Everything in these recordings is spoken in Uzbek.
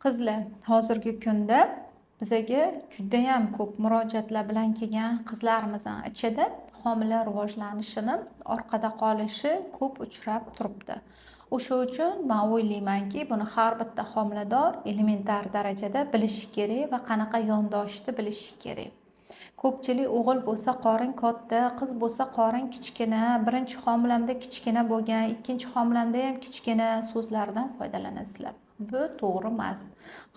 Qizlar, hozirgi kunda bizaga juda ham ko'p murojaatlar bilan kelgan qizlarimizning ichida homila rivojlanishini orqada qolishi ko'p uchrab turibdi. O'sha uchun men o'ylaymanki, buni har bitta homilador elementar darajada bilishi kerak va qanaqa yondoshishni bilishi kerak. Ko'pchilik o'g'il bo'lsa qorin katta, qiz bo'lsa qorin kichkina, birinchi homilamda kichkina bo'lgan, ikkinchi homilamda ham kichkina so'zlardan foydalanasizlar. Bu to'g'ri emas.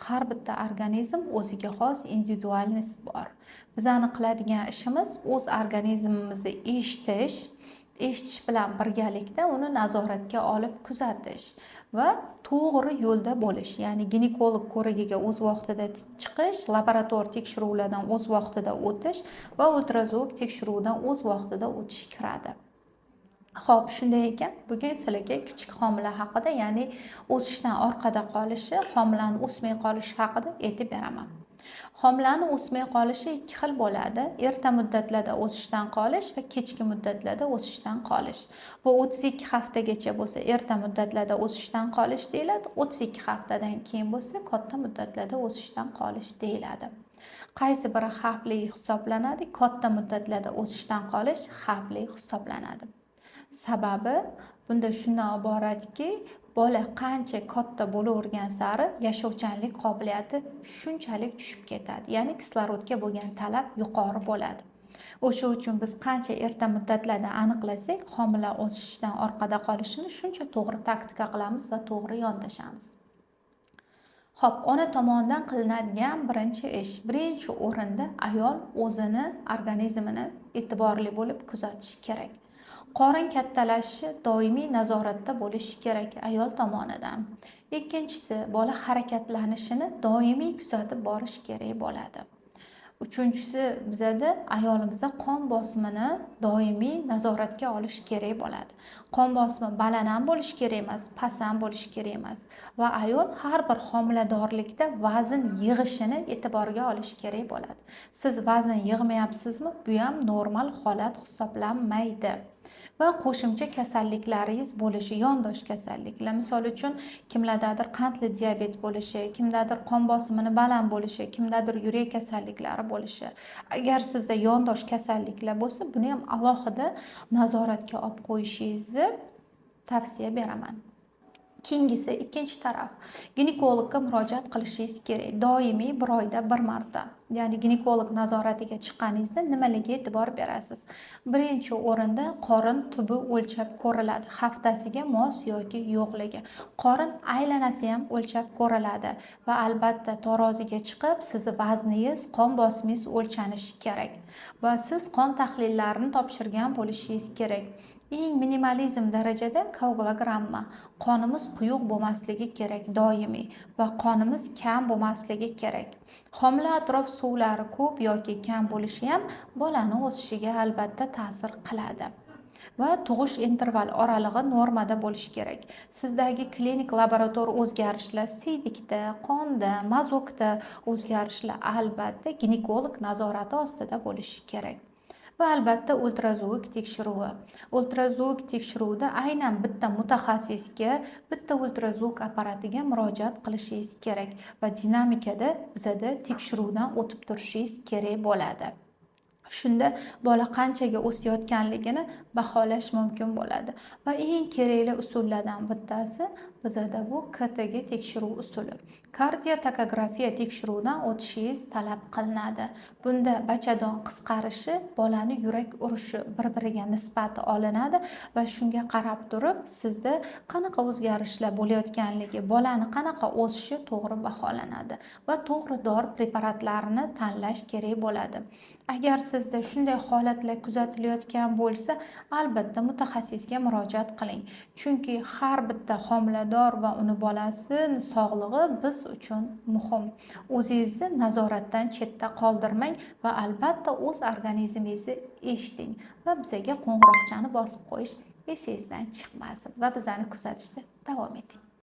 Har bitta organizm o'ziga xos individualность bor. Bizani qiladigan ishimiz o'z organizmimizni eshitish bilan birgalikda uni nazoratga olib kuzatish va to'g'ri yo'lda bo'lish, ya'ni ginekolog ko'rigiga o'z vaqtida chiqish, laborator tekshiruvlardan o'z vaqtida o'tish va ultrazvuk tekshiruvidan o'z vaqtida o'tish kiradi. Xo'p, shunday ekan, bugun sizlarga kichik homila haqida, ya'ni o'sishdan orqada qolishi, homilani o'smay qolishi haqida aytib beraman. Homilani o'smay qolishi ikki xil bo'ladi. Erta muddatlarda o'sishdan qolish va kechki muddatlarda o'sishdan qolish. Bu 32 haftagacha bo'lsa, erta muddatlarda o'sishdan qolish deyiladi. 32 haftadan keyin bo'lsa, katta muddatlarda o'sishdan qolish deyiladi. Qaysi biri xavfli hisoblanadi? Katta muddatlarda o'sishdan qolish xavfli hisoblanadi. Sababi bunda shundan iboratki, bola qancha katta bo'lavergan sari yashovchanlik qobiliyati shunchalik tushib ketadi. Ya'ni kislorodga bo'lgan talab yuqori bo'ladi. O'sha uchun biz qancha erta muddatlarda aniqlasak, homila o'sishdan orqada qolishini shuncha to'g'ri taktika qilamiz va to'g'ri yondashamiz. Xo'p, ona tomonidan qilinadigan birinchi ish, birinchi o'rinda ayol o'zini organizmini e'tiborli bo'lib kuzatish kerak. Qorin kattalashishi doimiy nazoratda bo'lishi kerak ayol tomonidan. Ikkinchisi, bola harakatlanishini doimiy kuzatib borish kerak bo'ladi. Uchinchisi, bizada ayolimizda qon bosimini doimiy nazoratga olish kerak bo'ladi. Qon bosimi baland ham bo'lishi kerak emas, past ham bo'lishi kerak emas va ayol har bir homiladorlikda vazn yig'ishini e'tiborga olish kerak bo'ladi. Siz vazn yig'mayapsizmi? Bu ham normal holat hisoblanmaydi. Va qo'shimcha kasalliklaringiz bo'lishi, yondosh kasalliklar, misol uchun kimlardadir qandli diabet bo'lishi, kimdadir qon bosimini baland bo'lishi, kimdadir yurak kasalliklari bo'lishi. Agar sizda yondosh kasalliklar bo'lsa, buni ham alohida nazoratga olib qo'yishingizni tavsiya beraman. Keyingisi ikkinchi taraf, ginekologga murojaat qilishingiz kerak. Doimiy bir oyda bir marta. Ya'ni ginekolog nazoratiga chiqqaningizda nimalarga e'tibor berasiz? Birinchi o'rinda qorin tubi o'lchab ko'riladi. Haftasiga mos yoki yo'qligi. Qorin aylanasi ham o'lchab ko'riladi va albatta taroziga chiqib, sizni vazningiz, qon bosimingiz o'lchanishi kerak. Va siz qon tahlillarini topshirgan bo'lishingiz kerak. Eng minimalizm darajada koagulogramma. Qonimiz quyuq bo'lmasligi kerak doimiy va qonimiz kam bo'lmasligi kerak. Homila atrof suvlari ko'p yoki kam bo'lishi ham bolani o'sishiga albatta ta'sir qiladi. Va tug'ish interval oralig'i normada bo'lishi kerak. Sizdagi klinik laborator o'zgarishlar, siydik,da, qonda, mazokda o'zgarishlar albatta ginekolog nazorati ostida bo'lishi kerak. Va albatta ultrazvuk tekshiruvi. Ultrazvuk tekshiruvida aynan bitta mutaxassisga, bitta ultrazvuk apparatiga murojaat qilishingiz kerak va dinamikada bizada tekshiruvdan o'tib turishingiz kerak bo'ladi. Shunda bola qanchaga o'sayotganligini baholash mumkin bo'ladi. Va eng kerakli usullardan bittasi bizada bu KTG tekshiruv usuli. Kardiotokografiya tekshiruvidan o'tishingiz talab qilinadi. Bunda bachadon qisqarishi, bolani yurak urishi bir-biriga nisbati olinadi va shunga qarab turib sizda qanaqa o'zgarishlar bo'layotganligi, bolani qanaqa o'sishi to'g'ri baholanadi va to'g'ri dori preparatlarini tanlash kerak bo'ladi. Agar sizda shunday holatlar kuzatilayotgan bo'lsa, albatta mutaxassisga murojaat qiling. Chunki har bitta homilador va uni bolasining sog'lig'i biz uchun muhim. O'zingizni nazoratdan chetda qoldirmang va albatta o'z organizmingizni eshiting va bizga qo'ng'iroqchani bosib qo'yish esingizdan chiqmasin va bizani kuzatishda davom eting.